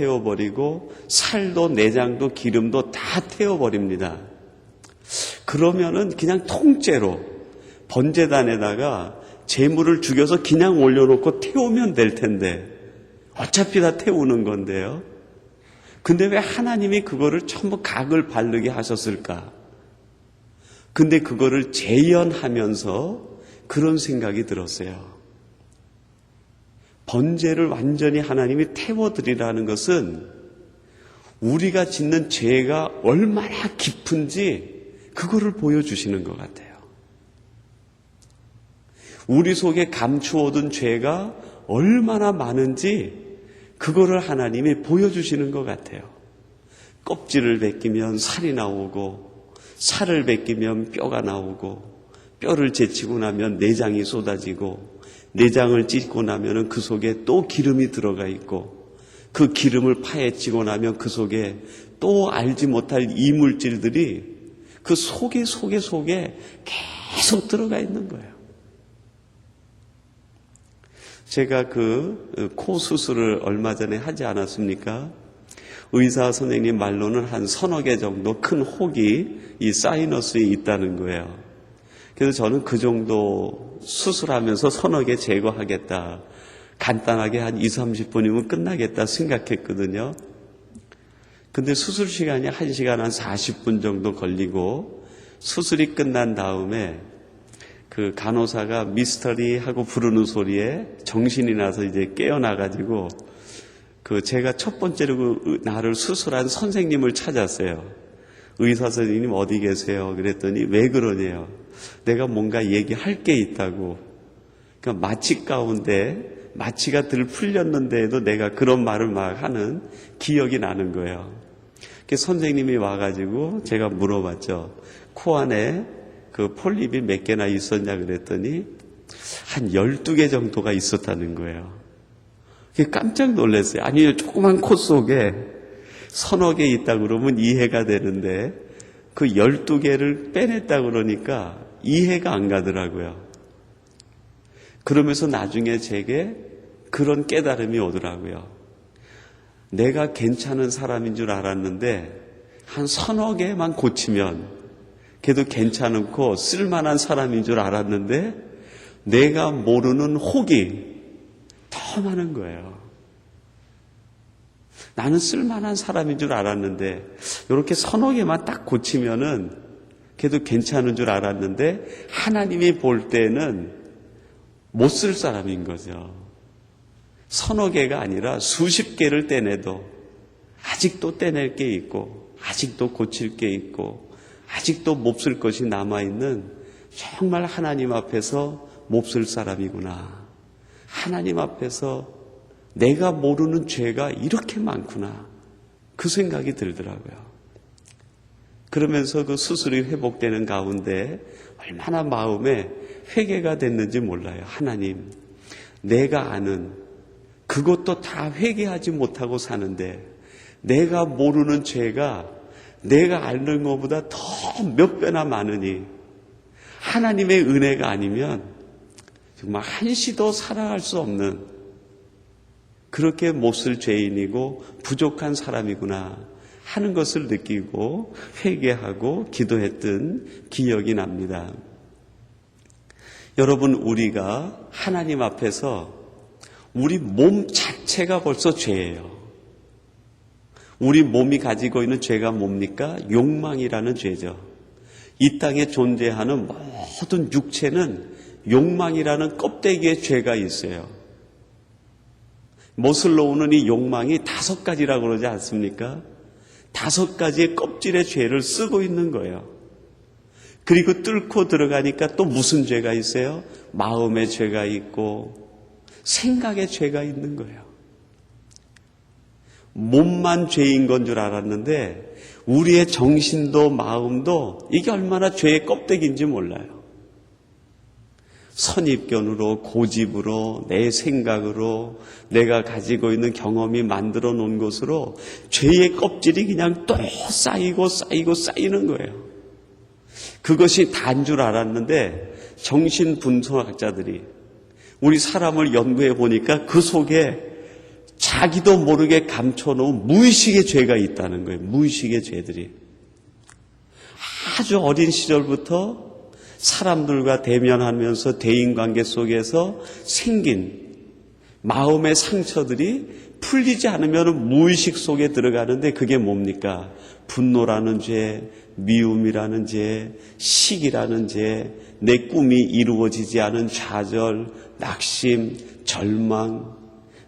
태워버리고 살도 내장도 기름도 다 태워버립니다. 그러면은 그냥 통째로 번제단에다가 제물을 죽여서 그냥 올려놓고 태우면 될 텐데 어차피 다 태우는 건데요. 근데 왜 하나님이 그거를 전부 각을 바르게 하셨을까? 근데 그거를 재현하면서 그런 생각이 들었어요. 번제를 완전히 하나님이 태워드리라는 것은 우리가 짓는 죄가 얼마나 깊은지 그거를 보여주시는 것 같아요. 우리 속에 감추어둔 죄가 얼마나 많은지 그거를 하나님이 보여주시는 것 같아요. 껍질을 벗기면 살이 나오고, 살을 벗기면 뼈가 나오고, 뼈를 제치고 나면 내장이 쏟아지고, 내장을 찢고 나면 그 속에 또 기름이 들어가 있고, 그 기름을 파헤치고 나면 그 속에 또 알지 못할 이물질들이 그 속에 계속 들어가 있는 거예요. 제가 그 코 수술을 얼마 전에 하지 않았습니까? 의사 선생님 말로는 한 서너 개 정도 큰 혹이 이 사이너스에 있다는 거예요. 그래서 저는 그 정도 수술하면서 서너 개 제거하겠다. 간단하게 한 20-30분이면 끝나겠다 생각했거든요. 근데 수술 시간이 1시간 한 40분 정도 걸리고 수술이 끝난 다음에 그 간호사가 미스터리 하고 부르는 소리에 정신이 나서 이제 깨어나가지고 그 제가 첫 번째로 나를 수술한 선생님을 찾았어요. 의사 선생님 어디 계세요? 그랬더니 왜 그러냐요? 내가 뭔가 얘기할 게 있다고. 그러니까 마취 가운데 마취가 들 풀렸는데도 내가 그런 말을 막 하는 기억이 나는 거예요. 그래서 선생님이 와가지고 제가 물어봤죠. 코 안에 그 폴립이 몇 개나 있었냐 그랬더니 한 12개 정도가 있었다는 거예요. 깜짝 놀랐어요. 아니, 조그만 코 속에 서너 개 있다 그러면 이해가 되는데 그 12개를 빼냈다 그러니까 이해가 안 가더라고요. 그러면서 나중에 제게 그런 깨달음이 오더라고요. 내가 괜찮은 사람인 줄 알았는데 한 서너 개만 고치면 걔도 괜찮고 쓸만한 사람인 줄 알았는데 내가 모르는 혹이 더 많은 거예요. 나는 쓸만한 사람인 줄 알았는데 이렇게 서너 개만 딱 고치면은 걔도 괜찮은 줄 알았는데 하나님이 볼 때는 못 쓸 사람인 거죠. 서너 개가 아니라 수십 개를 떼내도 아직도 떼낼 게 있고 아직도 고칠 게 있고 아직도 몹쓸 것이 남아있는 정말 하나님 앞에서 몹쓸 사람이구나. 하나님 앞에서 내가 모르는 죄가 이렇게 많구나. 그 생각이 들더라고요. 그러면서 그 수술이 회복되는 가운데 얼마나 마음에 회개가 됐는지 몰라요. 하나님, 내가 아는 그것도 다 회개하지 못하고 사는데 내가 모르는 죄가 내가 아는 것보다 더 몇 배나 많으니 하나님의 은혜가 아니면 정말 한시도 살아갈 수 없는 그렇게 몹쓸 죄인이고 부족한 사람이구나 하는 것을 느끼고 회개하고 기도했던 기억이 납니다. 여러분, 우리가 하나님 앞에서 우리 몸 자체가 벌써 죄예요. 우리 몸이 가지고 있는 죄가 뭡니까? 욕망이라는 죄죠. 이 땅에 존재하는 모든 육체는 욕망이라는 껍데기의 죄가 있어요. 모슬러 오는 이 욕망이 5가지라고 그러지 않습니까? 5가지의 껍질의 죄를 쓰고 있는 거예요. 그리고 뚫고 들어가니까 또 무슨 죄가 있어요? 마음의 죄가 있고 생각의 죄가 있는 거예요. 몸만 죄인 건 줄 알았는데 우리의 정신도 마음도 이게 얼마나 죄의 껍데기인지 몰라요. 선입견으로 고집으로 내 생각으로 내가 가지고 있는 경험이 만들어 놓은 것으로 죄의 껍질이 그냥 또 쌓이고 쌓이는 거예요. 그것이 다인 줄 알았는데 정신분석학자들이 우리 사람을 연구해 보니까 그 속에 자기도 모르게 감춰놓은 무의식의 죄가 있다는 거예요. 무의식의 죄들이. 아주 어린 시절부터 사람들과 대면하면서 대인관계 속에서 생긴 마음의 상처들이 풀리지 않으면 무의식 속에 들어가는데 그게 뭡니까? 분노라는 죄, 미움이라는 죄, 시기라는 죄, 내 꿈이 이루어지지 않은 좌절, 낙심, 절망,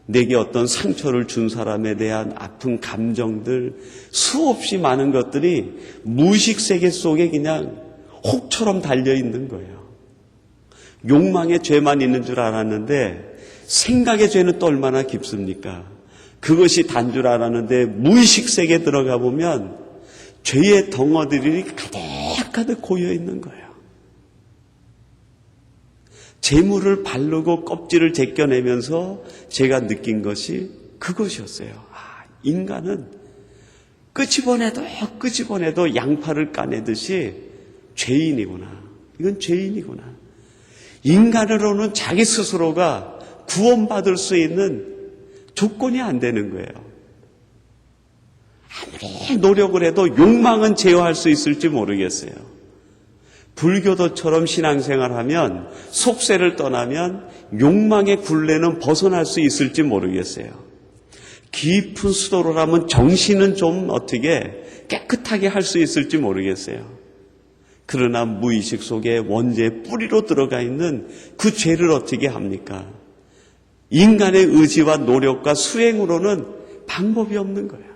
내게 어떤 상처를 준 사람에 대한 아픈 감정들, 수없이 많은 것들이 무의식 세계 속에 그냥 혹처럼 달려있는 거예요. 욕망의 죄만 있는 줄 알았는데 생각의 죄는 또 얼마나 깊습니까? 그것이 단 줄 알았는데 무의식 세계에 들어가 보면 죄의 덩어리들이 가득가득 고여있는 거예요. 재물을 바르고 껍질을 제껴내면서 제가 느낀 것이 그것이었어요. 인간은 끄집어내도 양파를 까내듯이 죄인이구나. 이건 죄인이구나. 인간으로는 자기 스스로가 구원받을 수 있는 조건이 안 되는 거예요. 아무리 노력을 해도 욕망은 제어할 수 있을지 모르겠어요. 불교도처럼 신앙생활하면 속세를 떠나면 욕망의 굴레는 벗어날 수 있을지 모르겠어요. 깊은 수도를 하면 정신은 좀 어떻게 깨끗하게 할 수 있을지 모르겠어요. 그러나 무의식 속에 원죄의 뿌리로 들어가 있는 그 죄를 어떻게 합니까? 인간의 의지와 노력과 수행으로는 방법이 없는 거예요.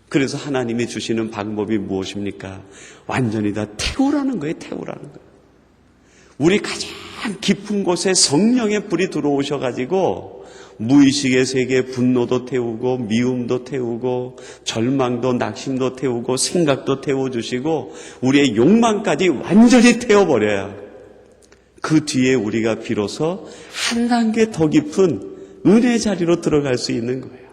그래서 하나님이 주시는 방법이 무엇입니까? 완전히 다 태우라는 거예요. 태우라는 거예요. 우리 가장 깊은 곳에 성령의 불이 들어오셔가지고 무의식의 세계에 분노도 태우고 미움도 태우고 절망도 낙심도 태우고 생각도 태워주시고 우리의 욕망까지 완전히 태워버려야 그 뒤에 우리가 비로소 한 단계 더 깊은 은혜의 자리로 들어갈 수 있는 거예요.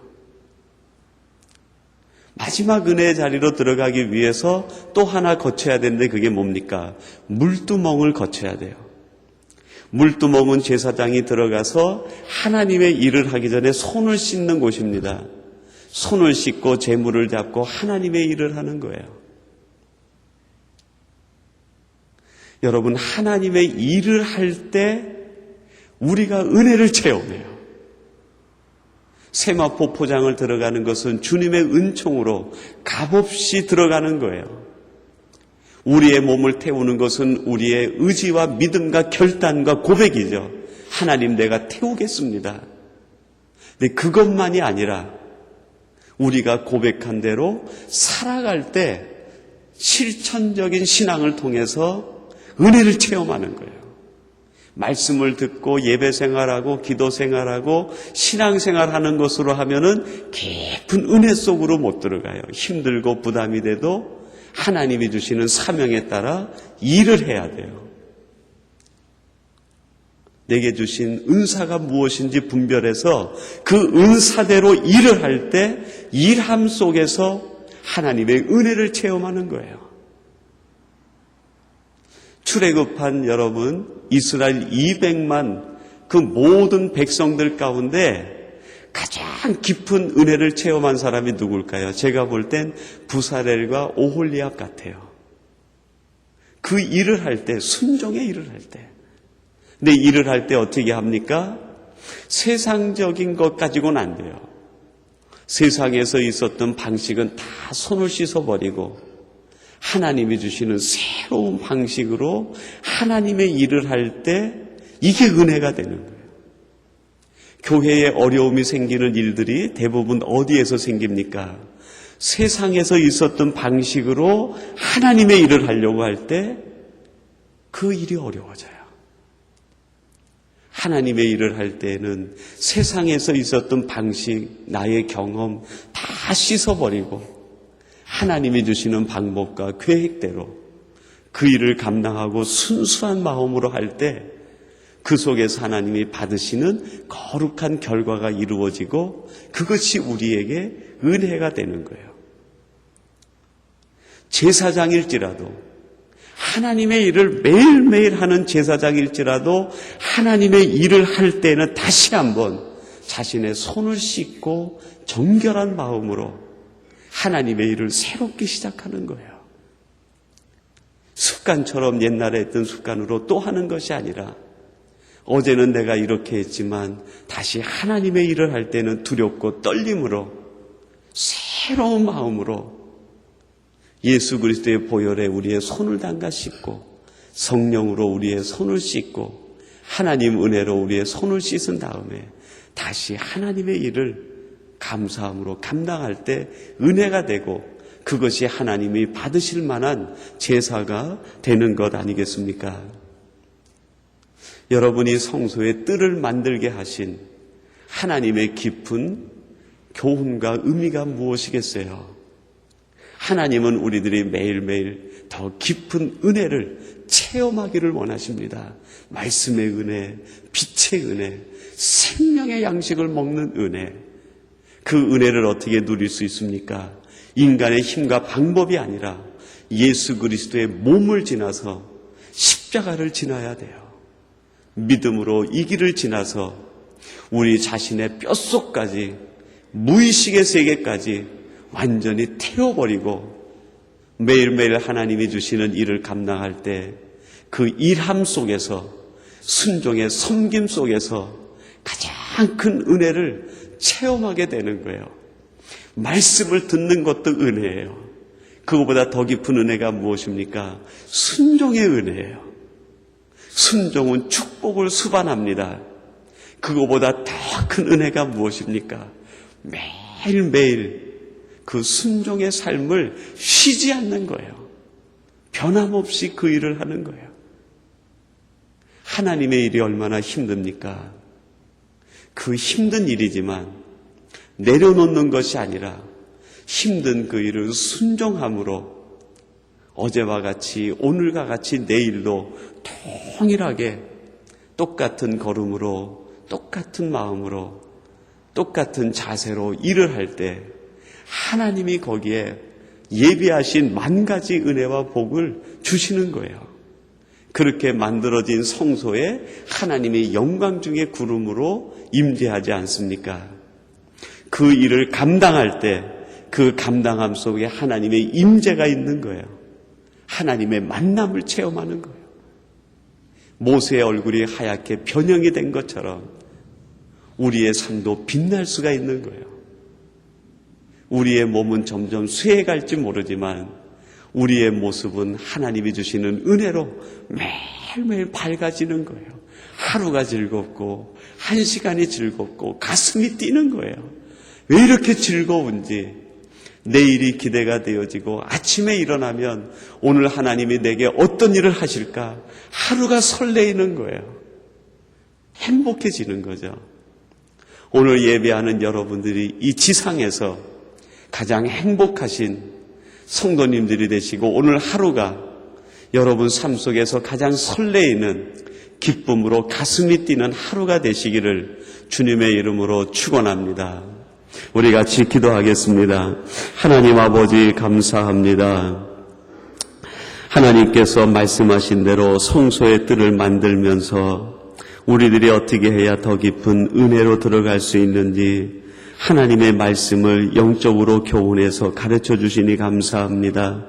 마지막 은혜의 자리로 들어가기 위해서 또 하나 거쳐야 되는데 그게 뭡니까? 물두멍을 거쳐야 돼요. 물두멍은 제사장이 들어가서 하나님의 일을 하기 전에 손을 씻는 곳입니다. 손을 씻고 제물을 잡고 하나님의 일을 하는 거예요. 여러분, 하나님의 일을 할 때 우리가 은혜를 체험해요. 세마포 포장을 들어가는 것은 주님의 은총으로 값없이 들어가는 거예요. 우리의 몸을 태우는 것은 우리의 의지와 믿음과 결단과 고백이죠. 하나님, 내가 태우겠습니다. 근데 그것만이 아니라 우리가 고백한 대로 살아갈 때 실천적인 신앙을 통해서 은혜를 체험하는 거예요. 말씀을 듣고 예배 생활하고 기도 생활하고 신앙 생활하는 것으로 하면은 깊은 은혜 속으로 못 들어가요. 힘들고 부담이 돼도 하나님이 주시는 사명에 따라 일을 해야 돼요. 내게 주신 은사가 무엇인지 분별해서 그 은사대로 일을 할 때 일함 속에서 하나님의 은혜를 체험하는 거예요. 출애굽한 여러분, 이스라엘 200만 그 모든 백성들 가운데 가장 깊은 은혜를 체험한 사람이 누굴까요? 제가 볼 땐 부사렐과 오홀리압 같아요. 그 일을 할 때, 순종의 일을 할 때. 근데 일을 할 때 어떻게 합니까? 세상적인 것 가지고는 안 돼요. 세상에서 있었던 방식은 다 손을 씻어버리고 하나님이 주시는 새로운 방식으로 하나님의 일을 할 때 이게 은혜가 되는 거예요. 교회에 어려움이 생기는 일들이 대부분 어디에서 생깁니까? 세상에서 있었던 방식으로 하나님의 일을 하려고 할 때 그 일이 어려워져요. 하나님의 일을 할 때는 세상에서 있었던 방식, 나의 경험 다 씻어버리고 하나님이 주시는 방법과 계획대로 그 일을 감당하고 순수한 마음으로 할 때 그 속에서 하나님이 받으시는 거룩한 결과가 이루어지고 그것이 우리에게 은혜가 되는 거예요. 제사장일지라도 하나님의 일을 매일매일 하는 제사장일지라도 하나님의 일을 할 때는 다시 한번 자신의 손을 씻고 정결한 마음으로 하나님의 일을 새롭게 시작하는 거예요. 습관처럼 옛날에 했던 습관으로 또 하는 것이 아니라 어제는 내가 이렇게 했지만 다시 하나님의 일을 할 때는 두렵고 떨림으로 새로운 마음으로 예수 그리스도의 보혈에 우리의 손을 담가 씻고 성령으로 우리의 손을 씻고 하나님 은혜로 우리의 손을 씻은 다음에 다시 하나님의 일을 감사함으로 감당할 때 은혜가 되고 그것이 하나님이 받으실 만한 제사가 되는 것 아니겠습니까? 여러분이 성소의 뜰을 만들게 하신 하나님의 깊은 교훈과 의미가 무엇이겠어요? 하나님은 우리들이 매일매일 더 깊은 은혜를 체험하기를 원하십니다. 말씀의 은혜, 빛의 은혜, 생명의 양식을 먹는 은혜. 그 은혜를 어떻게 누릴 수 있습니까? 인간의 힘과 방법이 아니라 예수 그리스도의 몸을 지나서 십자가를 지나야 돼요. 믿음으로 이 길을 지나서 우리 자신의 뼛속까지 무의식의 세계까지 완전히 태워버리고 매일매일 하나님이 주시는 일을 감당할 때 그 일함 속에서 순종의 섬김 속에서 가장 큰 은혜를 체험하게 되는 거예요. 말씀을 듣는 것도 은혜예요. 그거보다 더 깊은 은혜가 무엇입니까? 순종의 은혜예요. 순종은 축복을 수반합니다. 그거보다 더 큰 은혜가 무엇입니까? 매일매일 그 순종의 삶을 쉬지 않는 거예요. 변함없이 그 일을 하는 거예요. 하나님의 일이 얼마나 힘듭니까? 그 힘든 일이지만 내려놓는 것이 아니라 힘든 그 일을 순종함으로 어제와 같이 오늘과 같이 내일도 동일하게 똑같은 걸음으로 똑같은 마음으로 똑같은 자세로 일을 할 때 하나님이 거기에 예비하신 만 가지 은혜와 복을 주시는 거예요. 그렇게 만들어진 성소에 하나님의 영광 중의 구름으로 임재하지 않습니까? 그 일을 감당할 때 그 감당함 속에 하나님의 임재가 있는 거예요. 하나님의 만남을 체험하는 거예요. 모세의 얼굴이 하얗게 변형이 된 것처럼 우리의 삶도 빛날 수가 있는 거예요. 우리의 몸은 점점 쇠해갈지 모르지만 우리의 모습은 하나님이 주시는 은혜로 매일매일 밝아지는 거예요. 하루가 즐겁고 한 시간이 즐겁고 가슴이 뛰는 거예요. 왜 이렇게 즐거운지 내일이 기대가 되어지고 아침에 일어나면 오늘 하나님이 내게 어떤 일을 하실까 하루가 설레이는 거예요. 행복해지는 거죠. 오늘 예배하는 여러분들이 이 지상에서 가장 행복하신 성도님들이 되시고 오늘 하루가 여러분 삶 속에서 가장 설레이는 기쁨으로 가슴이 뛰는 하루가 되시기를 주님의 이름으로 축원합니다. 우리 같이 기도하겠습니다. 하나님 아버지 감사합니다. 하나님께서 말씀하신 대로 성소의 뜰을 만들면서 우리들이 어떻게 해야 더 깊은 은혜로 들어갈 수 있는지 하나님의 말씀을 영적으로 교훈해서 가르쳐 주시니 감사합니다.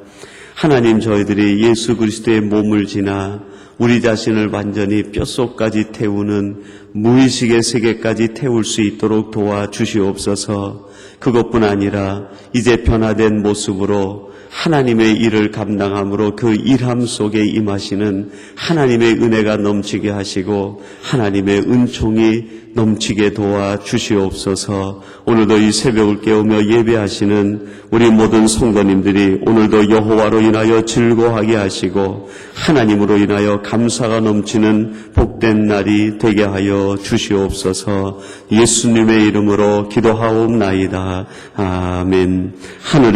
하나님 저희들이 예수 그리스도의 몸을 지나 우리 자신을 완전히 뼛속까지 태우는 무의식의 세계까지 태울 수 있도록 도와주시옵소서. 그것뿐 아니라 이제 변화된 모습으로 하나님의 일을 감당함으로 그 일함 속에 임하시는 하나님의 은혜가 넘치게 하시고 하나님의 은총이 넘치게 도와주시옵소서. 오늘도 이 새벽을 깨우며 예배하시는 우리 모든 성도님들이 오늘도 여호와로 인하여 즐거워하게 하시고 하나님으로 인하여 감사가 넘치는 복된 날이 되게 하여 주시옵소서. 예수님의 이름으로 기도하옵나이다. 아멘. 하늘